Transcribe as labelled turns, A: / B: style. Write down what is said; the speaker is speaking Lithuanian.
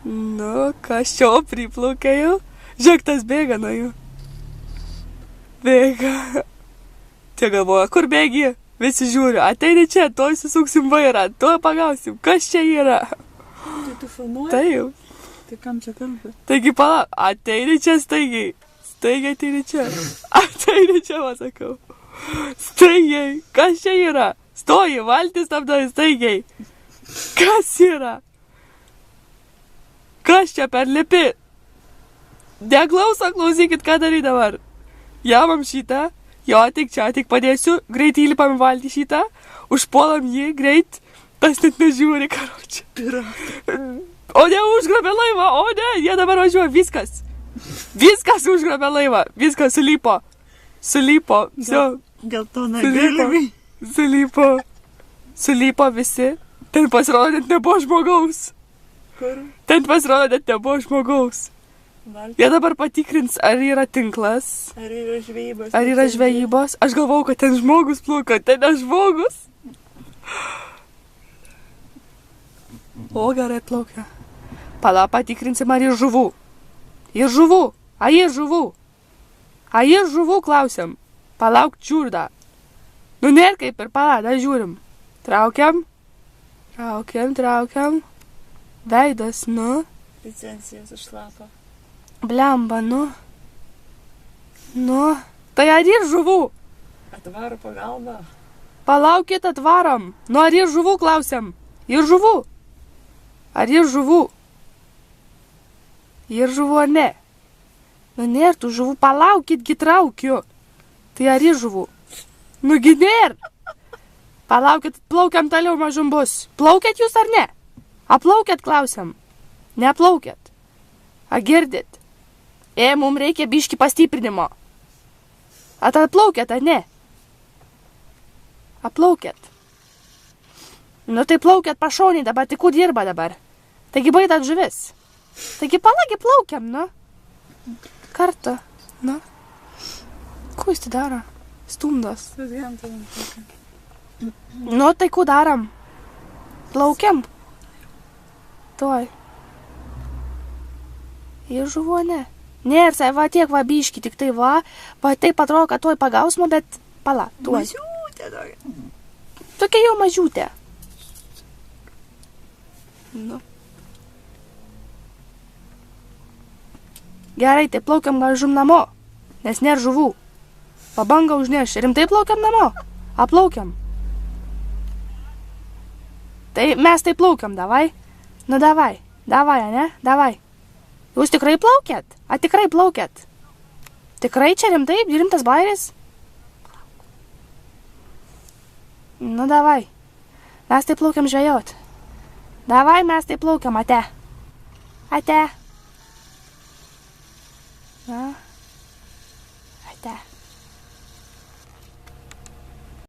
A: Nu, kas čia priplaukė jau? Žiūrėk, tas bėga nuo jų. Bėga. Tie galvoja, kur bėgi? Visi žiūri, ateini čia, toj susuksim vairą, toj pagausim. Kas čia yra?
B: Tai tu filmuoji?
A: Taip.
B: Tai kam čia kalbė?
A: Taigi pala, ateini čia staigiai. Staigiai ateini čia. Ateini čia, pasakau. Staigiai. Kas čia yra? Stoji, valtis stabdai, staigiai. Kas yra? Kas čia per lipi? Neklauso, klausykit, ką darai dabar. Jamam šitą. Jo, tik čia, tik padėsiu. Greit įlipam į valtį šitą. Užpuolam jį, greit. Tas net nežiūri, karočią. O ne, užgrabė laivą, o ne, jie dabar važiuoja, viskas. Viskas užgrabė laivą, viskas sulypo. Sulypo, viso.
B: Geltona galvė.
A: Sulypo. Sulypo visi. Ten pasirodo, net nebuvo žmogaus.
B: Kur?
A: Ten pasirodo, net nebuvo žmogaus. Jie dabar patikrins, ar yra tinklas.
B: Ar yra žvejybos.
A: Ar yra žvejybos. Aš galvau, kad ten žmogus plauka, ten ne žmogus. O, gerai plaukia. Pala, patikrinsim, ar yra žuvų. Ir žuvų. Ar yra žuvų? Ar yra žuvų, klausiam. Palauk, čiurda. Nu, nėr kaip ir pala, dar žiūrim. Traukiam. Traukiam. Veidas, nu.
B: Licencijas išlapo.
A: Blemba, nu. Tai ar yra žuvų?
B: Atvaro pagalba.
A: Palaukit, atvarom. Nu, ar yra žuvų, klausiam. Ir žuvų. Ar yra žuvų? Ir žuvų ar ne? Nu, nėr tų žuvų. Palaukit, gi traukiu. Tai ar yra žuvų? Nu, gi nėr. Palaukit, plaukiam toliau, mažum bus. Plaukėt jūs ar ne? Aplaukėt, klausiam. Neplaukėt. A girdit? Mums reikia biški pastiprinimo. Atplaukėt, ar ne? Aplaukėt. Nu tai plaukėt pašoniai dabar, tai kur dirba dabar? Taigi baidat žuvis. Taigi palagi plaukiam, nu. Kartu, nu. Ko jis tai daro? Stumdos. Nu tai ko darom? Plaukiam. Tuoj. Ir žuvo, ne? Nėr, va tiek va biški, tik tai va taip atrodo, kad tuoj pagausimo, bet pala, tuoj.
B: Mažiutė tokia.
A: Tokia jau mažiutė. Nu. Gerai, tai plaukiam gražum namo, nes nėr žuvų. Pabanga užneš. Rimtai plaukiam namo? Aplaukiam. Tai mes tai plaukiam, davai? Nu davai, ne? Davai. Jūs tikrai plaukėt? A tikrai plaukėt? Tikrai čia rimtai? Rimtas bairis? Nu davai. Mes tai plaukiam žvejot. Davai, mes tai plaukiam, ate. Ate. Na.